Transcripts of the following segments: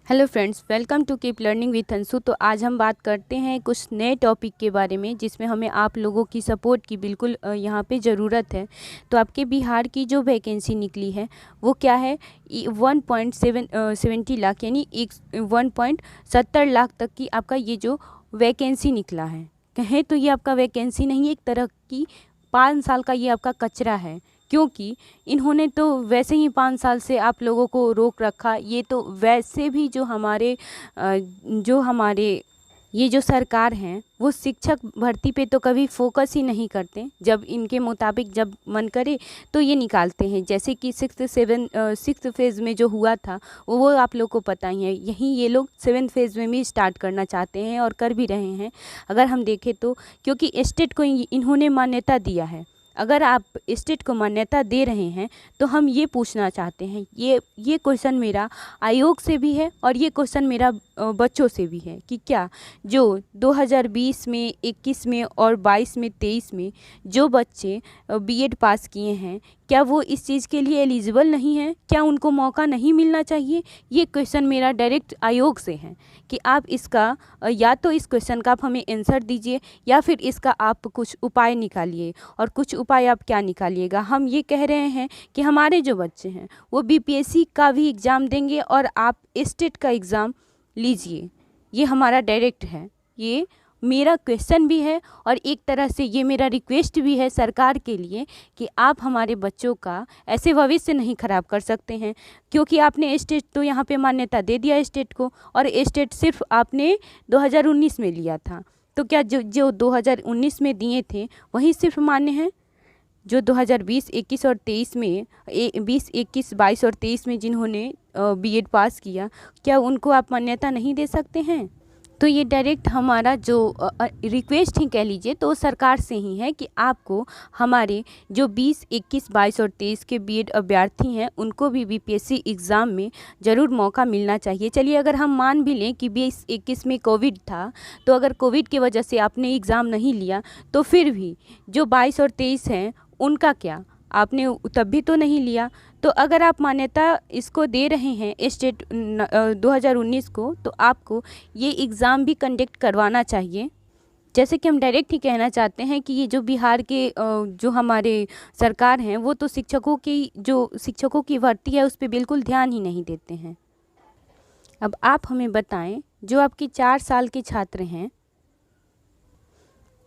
Hello friends, welcome to keep learning with Anshu. तो आज हम बात करते हैं कुछ नए टॉपिक के बारे में जिसमें हमें आप लोगों की सपोर्ट की बिल्कुल यहाँ पे ज़रूरत है। तो आपके बिहार की जो वैकेंसी निकली है वो क्या है, 1.70 लाख यानी 1.70 लाख तक की आपका ये जो वैकेंसी निकला है। कहें तो ये आपका वैकेंसी नहीं, एक तरह की 5 साल का ये आपका कचरा है, क्योंकि इन्होंने तो वैसे ही 5 साल से आप लोगों को रोक रखा। ये तो वैसे भी जो हमारे ये जो सरकार हैं वो शिक्षक भर्ती पे तो कभी फोकस ही नहीं करते। जब इनके मुताबिक जब मन करे तो ये निकालते हैं, जैसे कि 6th फेज़ में जो हुआ था वो आप लोग को पता ही है। यही ये लोग 7th फेज़ में भी स्टार्ट करना चाहते हैं और कर भी रहे हैं। अगर हम देखें तो क्योंकि स्टेट को इन्होंने मान्यता दिया है, अगर आप स्टेट को मान्यता दे रहे हैं तो हम ये पूछना चाहते हैं, ये क्वेश्चन मेरा आयोग से भी है और ये क्वेश्चन मेरा बच्चों से भी है कि क्या जो 2020 में, 21 में और 22 में, 23 में जो बच्चे बीएड पास किए हैं, क्या वो इस चीज़ के लिए एलिजिबल नहीं हैं? क्या उनको मौका नहीं मिलना चाहिए? ये क्वेश्चन मेरा डायरेक्ट आयोग से है कि आप इसका या तो इस क्वेश्चन का आप हमें आंसर दीजिए या फिर इसका आप कुछ उपाय निकालिए। और कुछ उपाय आप क्या निकालिएगा? हम ये कह रहे हैं कि हमारे जो बच्चे हैं वो बीपीएससी का भी एग्ज़ाम देंगे और आप स्टेट का एग्ज़ाम लीजिए। ये हमारा डायरेक्ट है, ये मेरा क्वेश्चन भी है और एक तरह से ये मेरा रिक्वेस्ट भी है सरकार के लिए कि आप हमारे बच्चों का ऐसे भविष्य नहीं ख़राब कर सकते हैं। क्योंकि आपने स्टेट तो यहाँ पे मान्यता दे दिया स्टेट को, और स्टेट सिर्फ आपने 2019 में लिया था। तो क्या जो 2019 में दिए थे वही सिर्फ मान्य हैं? जो 2020, 21 और 23 में 20, 21, 22 और 23 में जिन्होंने बीएड पास किया, क्या उनको आप मान्यता नहीं दे सकते हैं? तो ये डायरेक्ट हमारा जो रिक्वेस्ट ही कह लीजिए तो सरकार से ही है कि आपको हमारे जो 20, 21, 22 और 23 के बीएड अभ्यर्थी हैं उनको भी बीपीएससी एग्ज़ाम में ज़रूर मौका मिलना चाहिए। चलिए, अगर हम मान भी लें कि 20, 21 में कोविड था, तो अगर कोविड की वजह से आपने एग्ज़ाम नहीं लिया तो फिर भी जो 22 और 23 हैं उनका क्या, आपने तब भी तो नहीं लिया। तो अगर आप मान्यता इसको दे रहे हैं स्टेट 2019 को, तो आपको ये एग्ज़ाम भी कंडक्ट करवाना चाहिए। जैसे कि हम डायरेक्ट ही कहना चाहते हैं कि ये जो बिहार के जो हमारे सरकार हैं वो तो शिक्षकों की भर्ती है उस पर बिल्कुल ध्यान ही नहीं देते हैं। अब आप हमें बताएं, जो आपके 4 साल के छात्र हैं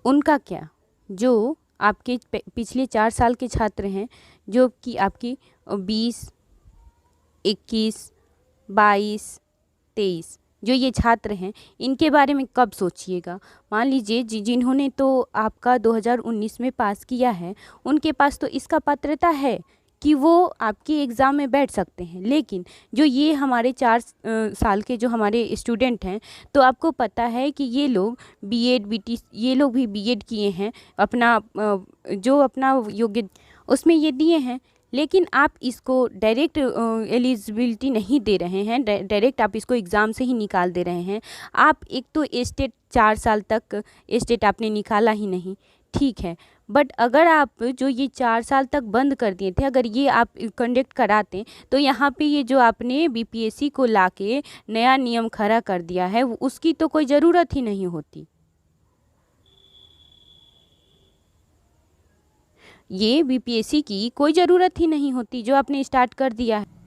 उनका क्या? जो आपके पिछले 4 साल के छात्र हैं, जो कि आपकी 20, 21, 22, 23 जो ये छात्र हैं, इनके बारे में कब सोचिएगा? मान लीजिए जिन्होंने तो आपका 2019 में पास किया है उनके पास तो इसका पात्रता है कि वो आपके एग्ज़ाम में बैठ सकते हैं, लेकिन जो ये हमारे 4 साल के जो हमारे स्टूडेंट हैं, तो आपको पता है कि ये लोग बीएड, बीटी, ये लोग भी बीएड किए हैं, अपना जो अपना योग्य उसमें ये दिए हैं, लेकिन आप इसको डायरेक्ट एलिजिबिलिटी नहीं दे रहे हैं, डायरेक्ट आप इसको एग्ज़ाम से ही निकाल दे रहे हैं। आप एक तो स्टेट 4 साल तक स्टेट आपने निकाला ही नहीं, ठीक है, बट अगर आप जो ये 4 साल तक बंद कर दिए थे, अगर ये आप कंडक्ट कराते तो यहाँ पे ये जो आपने बीपीएससी को लाके नया नियम खड़ा कर दिया है उसकी तो कोई ज़रूरत ही नहीं होती। ये बीपीएससी की कोई ज़रूरत ही नहीं होती जो आपने स्टार्ट कर दिया है।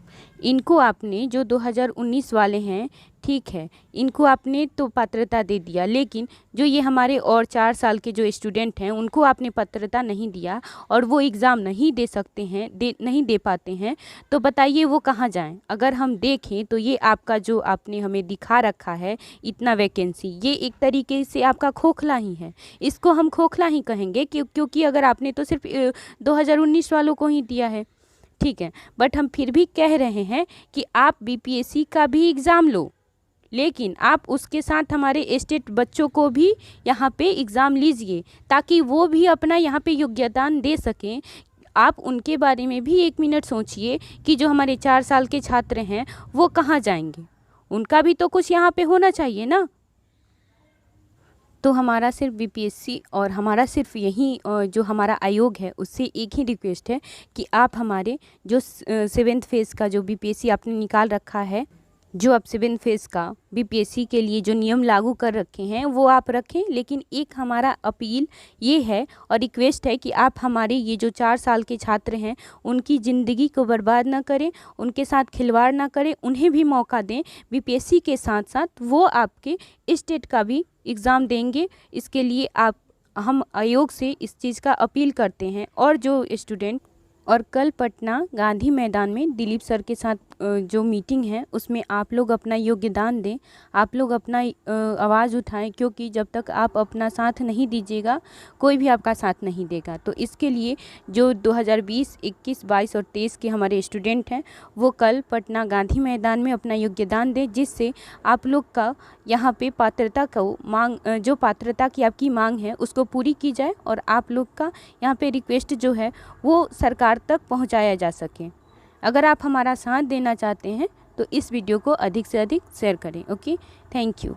इनको आपने जो 2019 वाले हैं, ठीक है, इनको आपने तो पात्रता दे दिया, लेकिन जो ये हमारे और 4 साल के जो स्टूडेंट हैं उनको आपने पात्रता नहीं दिया और वो एग्ज़ाम नहीं दे सकते हैं, नहीं दे पाते हैं। तो बताइए वो कहाँ जाएं? अगर हम देखें तो ये आपका जो आपने हमें दिखा रखा है इतना वैकेंसी, ये एक तरीके से आपका खोखला ही है। इसको हम खोखला ही कहेंगे क्योंकि अगर आपने तो सिर्फ 2019 वालों को ही दिया है, ठीक है, बट हम फिर भी कह रहे हैं कि आप बीपीएससी का भी एग्ज़ाम लो, लेकिन आप उसके साथ हमारे स्टेट बच्चों को भी यहाँ पे एग्ज़ाम लीजिए ताकि वो भी अपना यहाँ पे योगदान दे सकें। आप उनके बारे में भी 1 मिनट सोचिए कि जो हमारे 4 साल के छात्र हैं वो कहाँ जाएंगे, उनका भी तो कुछ यहाँ पे होना चाहिए ना। तो हमारा सिर्फ बीपीएससी और हमारा सिर्फ यही जो हमारा आयोग है उससे एक ही रिक्वेस्ट है कि आप हमारे जो 7th फेज़ का जो बीपीएससी आपने निकाल रखा है जो आप 7 फेज़ का बीपीएससी के लिए जो नियम लागू कर रखे हैं वो आप रखें, लेकिन एक हमारा अपील ये है और रिक्वेस्ट है कि आप हमारे ये जो 4 साल के छात्र हैं उनकी ज़िंदगी को बर्बाद ना करें, उनके साथ खिलवाड़ ना करें, उन्हें भी मौका दें। बीपीएससी के साथ साथ वो आपके स्टेट का भी एग्ज़ाम देंगे। इसके लिए हम आयोग से इस चीज़ का अपील करते हैं। और जो स्टूडेंट और कल पटना गांधी मैदान में दिलीप सर के साथ जो मीटिंग है उसमें आप लोग अपना योगदान दें, आप लोग अपना आवाज़ उठाएं, क्योंकि जब तक आप अपना साथ नहीं दीजिएगा कोई भी आपका साथ नहीं देगा। तो इसके लिए जो 2020, 21, 22 और 23 के हमारे स्टूडेंट हैं वो कल पटना गांधी मैदान में अपना योगदान दें, जिससे आप लोग का यहाँ पे पात्रता को जो पात्रता की आपकी मांग है उसको पूरी की जाए और आप लोग का यहाँ पे रिक्वेस्ट जो है वो सरकार तक पहुँचाया जा सके। अगर आप हमारा साथ देना चाहते हैं तो इस वीडियो को अधिक से अधिक शेयर करें। Okay, thank you.